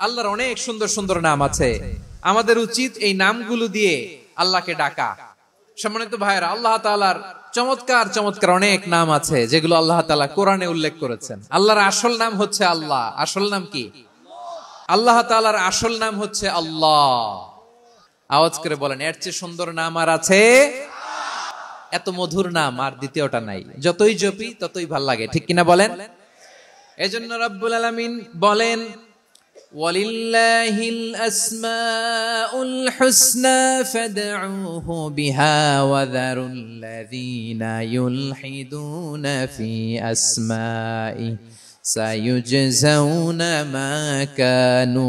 আল্লাহর অনেক সুন্দর সুন্দর নাম আছে, আমাদের উচিত এই নামগুলো দিয়ে আল্লাহকে ডাকা। সম্মানিত ভাইয়েরা, আল্লাহ তাআলার চমৎকার চমৎকার অনেক নাম আছে যেগুলো আল্লাহ তাআলা কোরআনে উল্লেখ করেছেন। আল্লাহর আসল নাম হচ্ছে আল্লাহ। আসল নাম কি? আল্লাহ তাআলার আসল নাম হচ্ছে আল্লাহ। আওয়াজ করে বলেন, এর চেয়ে সুন্দর নাম আর আছে? এত মধুর নাম আর দ্বিতীয়টা নাই। যতই জপি ততই ভাল লাগে, ঠিক কিনা বলেন? এজন্য রব্বুল আলামিন বলেন, ওয়ালিল্লাহিল আসমাউল হুসনা ফাদউহু বিহা ওয়া যারুল্লাযীনা ইউলহিদুনা ফি আসমাই সায়ুজজাউনা মা কানু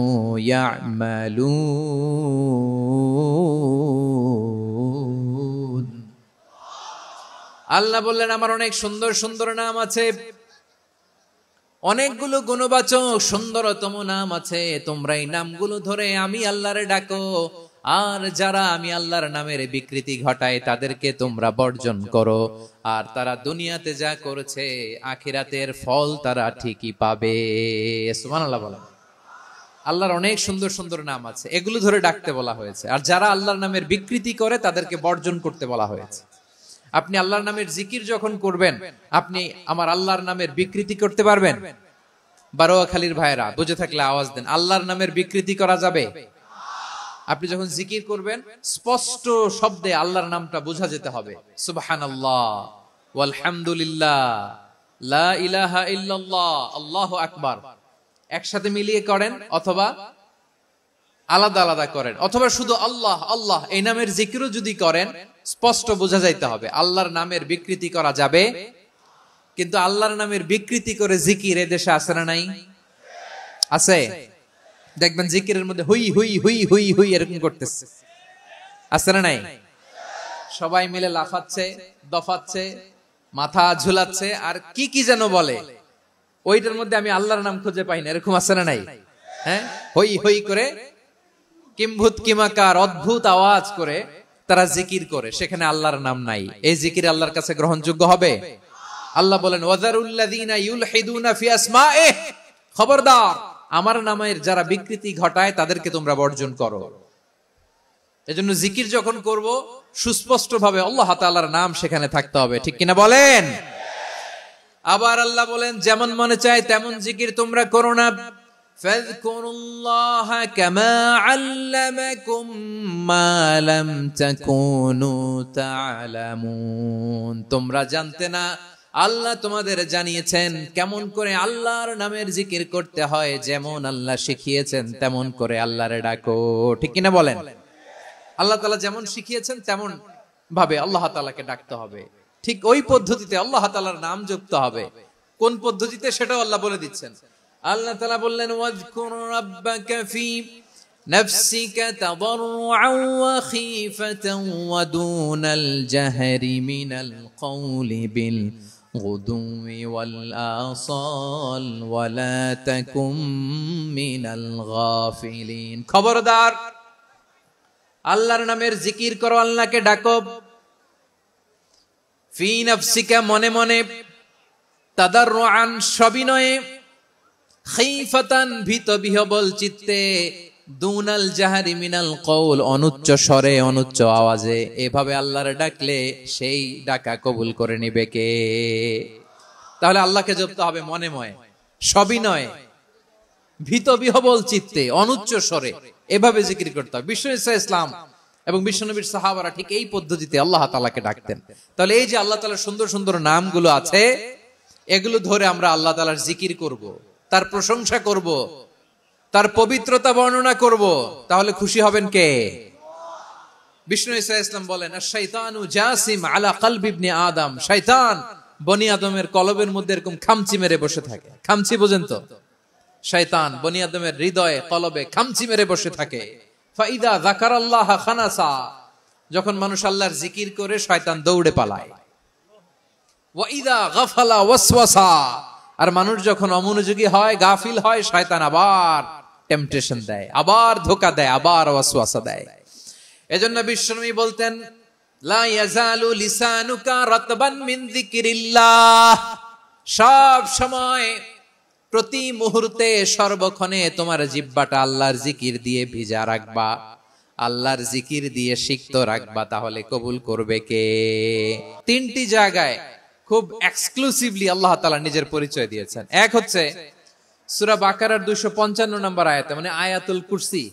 ইয়ামালুন। আল্লাহ বললেন, আমার অনেক সুন্দর সুন্দর নাম আছে, অনেকগুলো গুণবাচক সুন্দরতম নাম আছে। তোমরা এই নামগুলো ধরে আমি আল্লাহরে ডাকো, আর যারা আমি আল্লাহর নামের বিকৃতি ঘটায় তাদেরকে তোমরা বর্জন করো। আর তারা দুনিয়াতে যা করেছে আখিরাতের ফল তারা ঠিকই পাবে। সুবহানাল্লাহ বলেন। আল্লাহর অনেক সুন্দর সুন্দর নাম আছে, এগুলো ধরে ডাকতে বলা হয়েছে। আর যারা আল্লাহর নামের বিকৃতি করে তাদেরকে বর্জন করতে বলা হয়েছে। আপনি আল্লাহর নামের জিকির যখন করবেন, আপনি আমার আল্লাহর নামের বিকৃতি করতে পারবেন? বারোয়াখালীর ভাইরা বুঝে থাকলে আওয়াজ দেন, আল্লাহর নামের বিকৃতি করা যাবে? আপনি যখন জিকির করবেন স্পষ্ট শব্দে আল্লাহর নামটা বোঝা যেতে হবে। সুবহানাল্লাহ, ওয়ালহামদুলিল্লাহ, লা ইলাহা ইল্লাল্লাহ, আল্লাহু আকবার একসাথে মিলিয়ে করেন, অথবা আলাদা আলাদা করেন, অথবা শুধু আল্লাহ আল্লাহ এই নামের জিকিরও যদি করেন স্পষ্ট বোঝা যাইতে হবে। আল্লাহর নামের বিকৃতি করা যাবে, কিন্তু আল্লাহর নামের বিকৃতি করে জিকির এদেশে আছে না নাই? আছে। দেখবেন জিকিরের মধ্যে হুই হুই হুই হুই হুই এরকম করতেছে, আছে না নাই? সবাই মিলে লাফাচ্ছে, দফাচ্ছে, মাথা ঝুলাচ্ছে, আর কি কি যেন বলে, ওইটার মধ্যে আমি আল্লাহর নাম খুঁজে পাই না, এরকম আছে না নাই? হ্যাঁ, হই হই করে কিম্ভূত কিমাকার অদ্ভুত আওয়াজ করে তারা জিকির করে, সেখানে আল্লাহর নাম নাই। এই জিকির আল্লাহর কাছে গ্রহণযোগ্য হবে? আল্লাহ বলেন, ওয়াযারুল্লাযীনা ইউলহিদুনা ফি আসমাইহি, খবরদার আমার নামের যারা বিকৃতি ঘটায় তাদেরকে তোমরা বর্জন করো। এজন্য জিকির যখন করব সুস্পষ্ট ভাবে আল্লাহ তাআলার নাম সেখানে থাকতে হবে, ঠিক কিনা বলেন? আবার আল্লাহ বলেন, যেমন মনে চায় তেমন জিকির তোমরা করো না। ফাযকুরুল্লাহা কামা আল্লামাকুম মা লাম তাকুনু তা'লামুন। তোমরা জানতে না, আল্লাহ তোমাদের জানিয়েছেন কেমন করে আল্লাহর নামের জিকির করতে হয়। যেমন আল্লাহ শিখিয়েছেন তেমন করে আল্লাহরে ডাকো, ঠিক কিনা বলেন? আল্লাহ তাআলা যেমন শিখিয়েছেন তেমন ভাবে আল্লাহ তাআলাকে ডাকতে হবে, ঠিক ওই পদ্ধতিতে আল্লাহ তাআলার নাম যুক্ত হবে। কোন পদ্ধতিতে সেটাও আল্লাহ বলে দিচ্ছেন। আল্লাহ তাআলা বললেন, ওয়াযকুর রাব্বাকা ফি নাফসিকা তাদাররুআন ওয়া খীফাতান ওয়া দুনাল জাহরি মিনাল কওলি বিল গুদুওয়ি ওয়াল আসাল ওয়া লা তাকুম মিনাল গাফিলিন। খবরদার আল্লাহর নামের জিকির করো, আল্লাহকে ডাকো। ফি নাফসিকা মনে মনে, তাদাররুআন সবিনয়ে, খীফাতান ভীত বিহবল চিত্তে, দুনাল জাহরি মিনাল কওল অনুচ্চ স্বরে অনুচ্চ আওয়াজে। এভাবে আল্লাহর ডাকলে সেই ডাকা কবুল করে নিবে কে? তাহলে আল্লাহকে জপতে হবে মনে মনে, সবিনয়ে, ভীত বিহবল চিত্তে, অনুচ্চ স্বরে, এভাবে জিকির করতে হবে। বিষ্ণু ইসলাম এবং বিশ্বনবীর সাহাবারা ঠিক এই পদ্ধতিতে আল্লাহ তাআলাকে ডাকতেন। তাহলে এই যে আল্লাহ তাআলার সুন্দর সুন্দর নামগুলো আছে, এগুলো ধরে আমরা আল্লাহ তাআলার জিকির করব, তার প্রশংসা করব, তার পবিত্রতা বর্ণনা করব, তাহলে খুশি হবেন কে? বিষ্ণু ইসলাম বলেন, আশ-শাইতানু জাসিম আলা কলবি ইবনে আদম। শয়তান বনি আদমের কলবের মধ্যে এরকম খামচি মেরে বসে থাকে। খামচি বোঝেন তো? শয়তান বনি আদমের হৃদয়ে কলবে খামচি মেরে বসে থাকে। ফাইদা যাকারাল্লাহ খানাসা, যখন মানুষ আল্লাহর জিকির করে শয়তান দৌড়ে পালায়। ওয়া ইদা গাফালা ওয়াসওয়াসা, আর মানুষ যখন অমনোযোগী হয়, গাফিল হয়, শয়তান আবার টেম্পটেশন দেয়, আবার ধোঁকা দেয়, আবার ওয়াসওয়াসা দেয়। এজন্য বিশ্বনবী বলতেন, লা ইয়াজালু লিসানুকা রাতবান মিন যিকরিল্লাহ, সব সময় প্রতি মুহূর্তে সর্বক্ষণে তোমার জিহ্বাটা আল্লাহর জিকির দিয়ে ভিজা রাখবা, আল্লাহর জিকির দিয়ে সিক্ত রাখবা, তাহলে কবুল করবে কে? তিনটি জায়গায় খুব এক্সক্লুসিভলি আল্লাহ তাআলা নিজের পরিচয় দিয়েছেন। এক হচ্ছে সূরা বাকারার 255 নম্বর আয়াতে, মানে আয়াতুল কুরসি।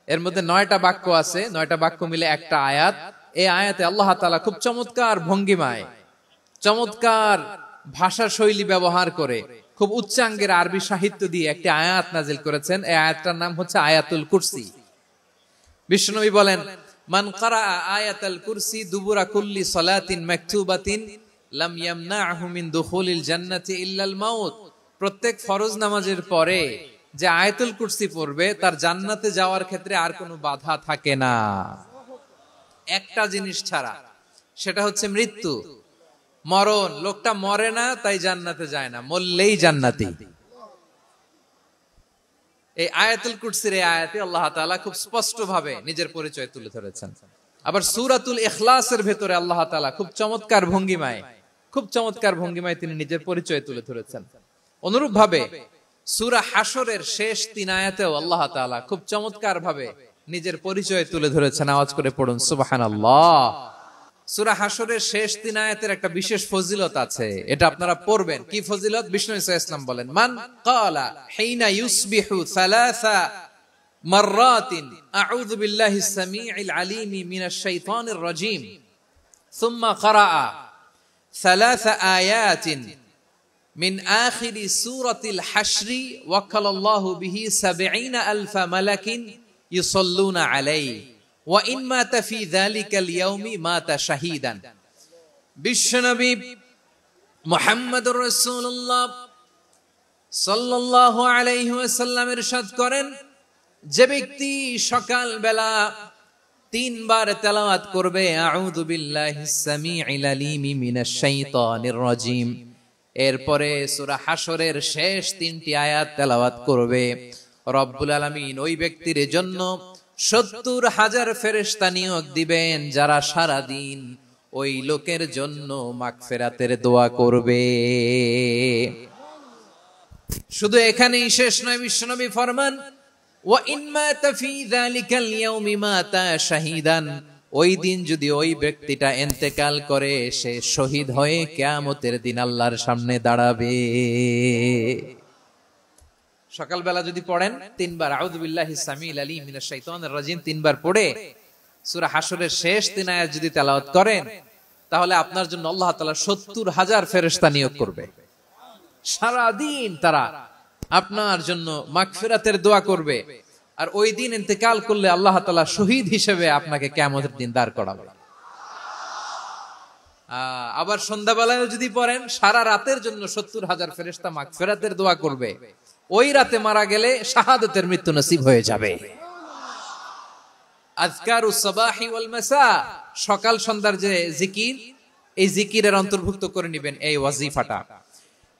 এর মধ্যে 9টা বাক্য আছে, 9টা বাক্য মিলে একটা আয়াত। এই আয়াতে আল্লাহ তাআলা খুব চমৎকার ভঙ্গিমায়, চমৎকার ভাষা শৈলী ব্যবহার করে, খুব উচ্চাঙ্গের আরবি সাহিত্য দিয়ে একটি আয়াত নাজিল করেছেন। এই আয়াতটার নাম হচ্ছে আয়াতুল কুরসি। বিশ্বনবী বলেন, মান ক্বারা আয়াতুল কুরসি দুবুরা কুল্লি সালাতিন মাকতুবাতিন লাম ইয়ামনাহু মিন দুখুলিল জান্নাতি ইল্লাল মাউত। প্রত্যেক ফরজ নামাজের পরে যে আয়াতুল কুরসি পড়বে তার জান্নাতে যাওয়ার ক্ষেত্রে আর কোনো বাধা থাকে না, একটা জিনিস ছাড়া, সেটা হচ্ছে মৃত্যু, মরণ। লোকটা মরে না তাই জান্নাতে যায় না, মরলেই জান্নাতি। এই আয়াতুল কুরসির এই আয়াতে আল্লাহ তাআলা খুব স্পষ্ট ভাবে নিজের পরিচয় তুলে ধরেছেন। আবার সূরাতুল ইখলাসের ভেতরে আল্লাহ তাআলা খুব চমৎকার ভঙ্গিমায় তিনি নিজের পরিচয় তুলে ধরেছেন। অনুরূপ ভাবে সূরা হাশরের শেষ 3 আয়াতেও আল্লাহ তাআলা খুব চমৎকার ভাবে নিজের পরিচয় তুলে ধরেছেন। আওয়াজ করে পড়ুন সুবহানাল্লাহ। সূরা হাশরের শেষ 3 আয়াতের একটা বিশেষ ফজিলত আছে, এটা আপনারা পড়বেন। কি ফজিলত? বিষ্ণু ঈসা ইসলাম বলেন, মান ক্বালা হিনা ইউসবিহু সালাসা মাররাতিন আউযু বিল্লাহিস সামিউল আলিম মিনাশ শাইতানির রাজীম সুম্মা ক্বারাআ সালাসা আয়াতিন মিন আখিরি সূরাতিল হাশরি ওয়াক্কালাল্লাহু বিহি ৭০,০০০ মালাকিন ইউসাল্লুনা আলাইহি ওয়া ইন মাতা ফি যালিকাল ইয়াউমি মাতা শাহীদান। বিশ্বনবী মুহাম্মদুর রাসূলুল্লাহ সাল্লাল্লাহু আলাইহি ওয়াসাল্লাম ইরশাদ করেন, যে ব্যক্তি সকাল বেলা 3 বার তেলাওয়াত করবে আউযু বিল্লাহিস সামিউল আলিম মিনাশ শাইতানির রাজীম, এরপরে সূরা হাশরের শেষ 3টি আয়াত তেলাওয়াত করবে, রব্বুল আলামিন ওই ব্যক্তির জন্য ৭০,০০০ ফেরেশতা নিয়োগ দিবেন, যারা সারা দিন ওই লোকের জন্য মাগফিরাতের দোয়া করবে। শুধু এখানেই শেষ নয়, বিশ্বনবী ফরমান, ওয়া ইন মাতা ফি যালিকাল ইয়াউমি মাতা শাহীদান, ওই দিন যদি ওই ব্যক্তিটা ইন্তেকাল করে, সে শহীদ হয়ে কিয়ামতের দিন আল্লাহর সামনে দাঁড়াবে। সকালবেলা যদি পড়েন 3 বার আউযু বিল্লাহিস সামিউল আলিম মিনাশ শাইতানির রাজীম 3 বার পড়ে সূরা হাশরের শেষ 3 আয়াত যদি তেলাওয়াত করেন, তাহলে আপনার জন্য আল্লাহ তাআলা ৭০,০০০ ফেরেশতা নিয়োগ করবে। সারা দিন তারা আপনার জন্য মাগফিরাতের দোয়া করবে, আর ওই দিন ইন্তেকাল করলে আল্লাহ তাআলা শহীদ হিসেবে আপনাকে কিয়ামতের দিন দাঁড় করাবে। আবার সন্ধ্যাবেলায় যদি পড়েন, সারা রাতের জন্য ৭০,০০০ ফেরেশতা মাগফিরাতের দোয়া করবে। ওই রাতে মারা গেলে শাহাদাতের মৃত্যু নসিব হয়ে যাবে। আযকারুস সাবাহি ওয়াল মাসা, সকাল সন্ধ্যার যে জিকির, এই জিকিরের অন্তর্ভুক্ত করে নেবেন এই ওয়াজিফাটা।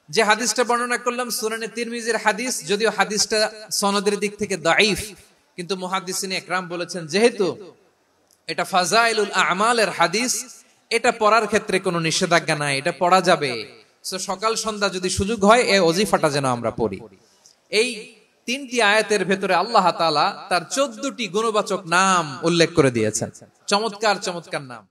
যে হাদিসটা বর্ণনা করলাম সুনানে তিরমিজির হাদিস, যদিও হাদিসটা সনদের দিক থেকে দাঈফ, কিন্তু মুহাদ্দিসিনে ইকরাম বলেছেন যেহেতু এটা ফাযাইলুল আ'মালের হাদিস, এটা পড়ার ক্ষেত্রে কোনো নিষেধাজ্ঞা নাই, এটা পড়া যাবে। সো সকাল সন্ধ্যা যদি সুযোগ হয় এই ওয়াজিফাটা যেন আমরা পড়ি। এই 3টি আয়াতের ভেতরে আল্লাহ তাআলা তার 14টি গুণবাচক নাম উল্লেখ করে দিয়েছেন, চমৎকার নাম।